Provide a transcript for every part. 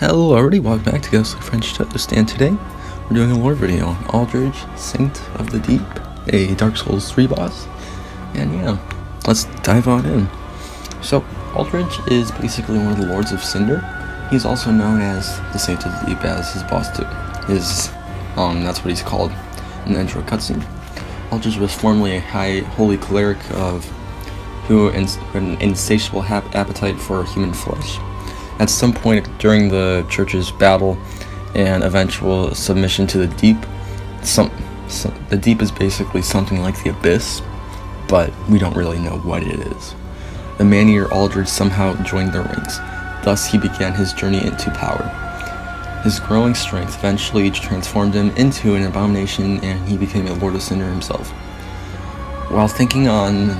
Hello everybody, welcome back to Ghostly French Toast, and today we're doing a lore video on Aldrich Saint of the Deep, a Dark Souls 3 boss, and yeah, let's dive on in. So, Aldrich is basically one of the Lords of Cinder. He's also known as the Saint of the Deep as his boss too. That's what he's called in the intro cutscene. Aldrich was formerly a high holy cleric who had an insatiable appetite for human flesh. At some point during the church's battle and eventual submission to the deep, the deep is basically something like the abyss, but we don't really know what it is. The man-eater Aldrich somehow joined their ranks. Thus he began his journey into power. His growing strength eventually transformed him into an abomination, and he became a Lord of Cinder himself. While thinking on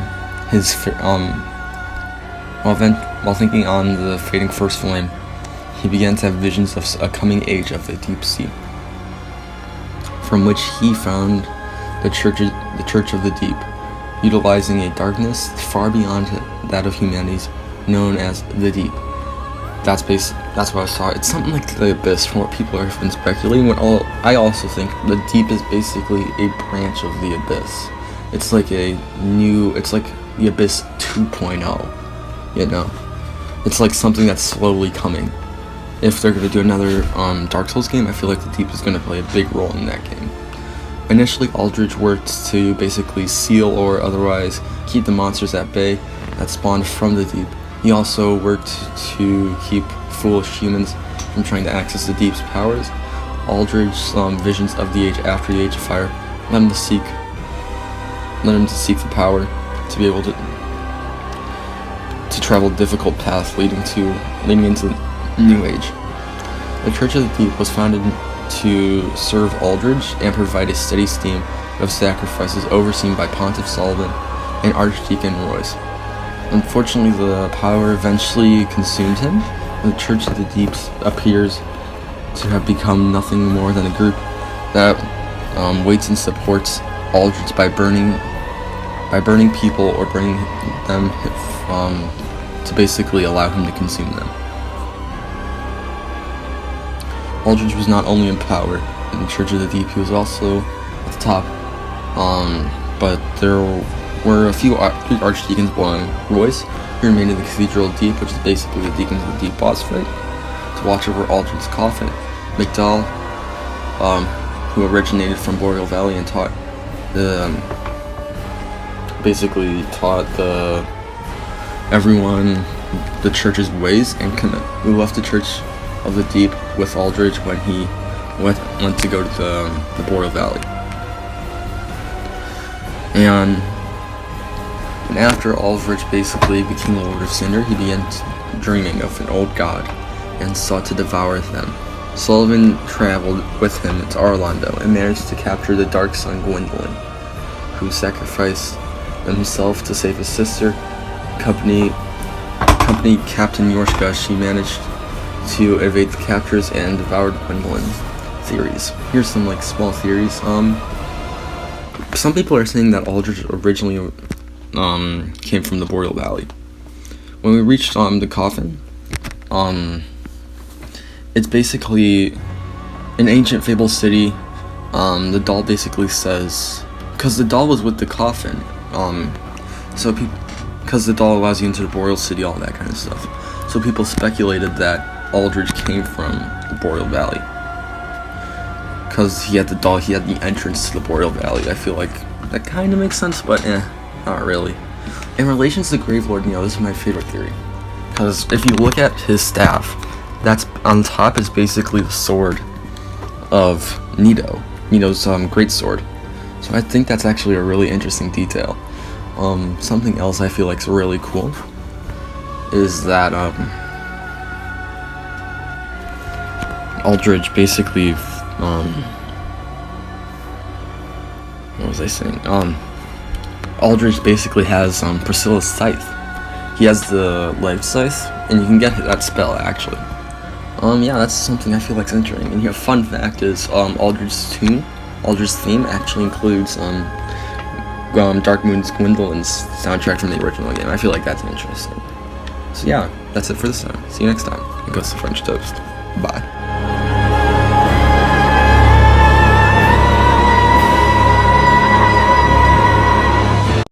the fading first flame, he began to have visions of a coming age of the deep sea, from which he found the Church of the Deep, utilizing a darkness far beyond that of humanity's, known as the Deep. That's what I saw. It's something like the abyss, from what people have been speculating. I also think the Deep is basically a branch of the abyss. It's like the abyss 2.0. You know, it's like something that's slowly coming. If they're going to do another Dark Souls game, I feel like the Deep is going to play a big role in that game. Initially, Aldrich worked to basically seal or otherwise keep the monsters at bay that spawned from the Deep. He also worked to keep foolish humans from trying to access the Deep's powers. Aldrich's visions of the age after the Age of Fire led him to seek the power to be able to travel difficult paths leading into the New Age. The Church of the Deep was founded to serve Aldrich and provide a steady stream of sacrifices overseen by Pontiff Sullivan and Archdeacon Royce. Unfortunately, the power eventually consumed him. The Church of the Deep appears to have become nothing more than a group that waits and supports Aldrich by burning people or bringing them to basically allow him to consume them. Aldrich was not only in power in the Church of the Deep, he was also at the top, but there were a few archdeacons belonging Royce, who remained in the Cathedral of Deep, which is basically the Deacons of the Deep boss fight, to watch over Aldrich's coffin. McDowell, who originated from Boreal Valley and taught everyone the church's ways, and who left the Church of the Deep with Aldrich when he went to go to the Boreal Valley. And after Aldrich basically became the Lord of Cinder, he began dreaming of an old god and sought to devour them. Sullivan traveled with him to Orlando and managed to capture the Dark Sun Gwendolyn, who sacrificed himself to save his sister. Company Captain Yorshka, she managed to evade the captors and devoured Gwendolyn. Theories. Here's some small theories. Some people are saying that Aldrich originally came from the Boreal Valley. When we reached the coffin, it's basically an ancient fable city. The doll basically says, because the doll was with the coffin, because the doll allows you into the Boreal City, all that kind of stuff. So people speculated that Aldrich came from the Boreal Valley. Because he had the doll, he had the entrance to the Boreal Valley. I feel like that kind of makes sense, but not really. In relation to the Grave Lord, this is my favorite theory. Because if you look at his staff, that's on top is basically the sword of Nito's great sword. So I think that's actually a really interesting detail. Something else I feel like is really cool is that Aldrich basically what was I saying? Aldrich basically has Priscilla's scythe. He has the life scythe, and you can get that spell actually. Yeah, that's something I feel like is interesting. And here, fun fact is Aldrich's theme actually includes Dark Moon's Gwendolyn's soundtrack from the original game. I feel like that's interesting. So yeah, that's it for this time. See you next time. It goes to French Toast.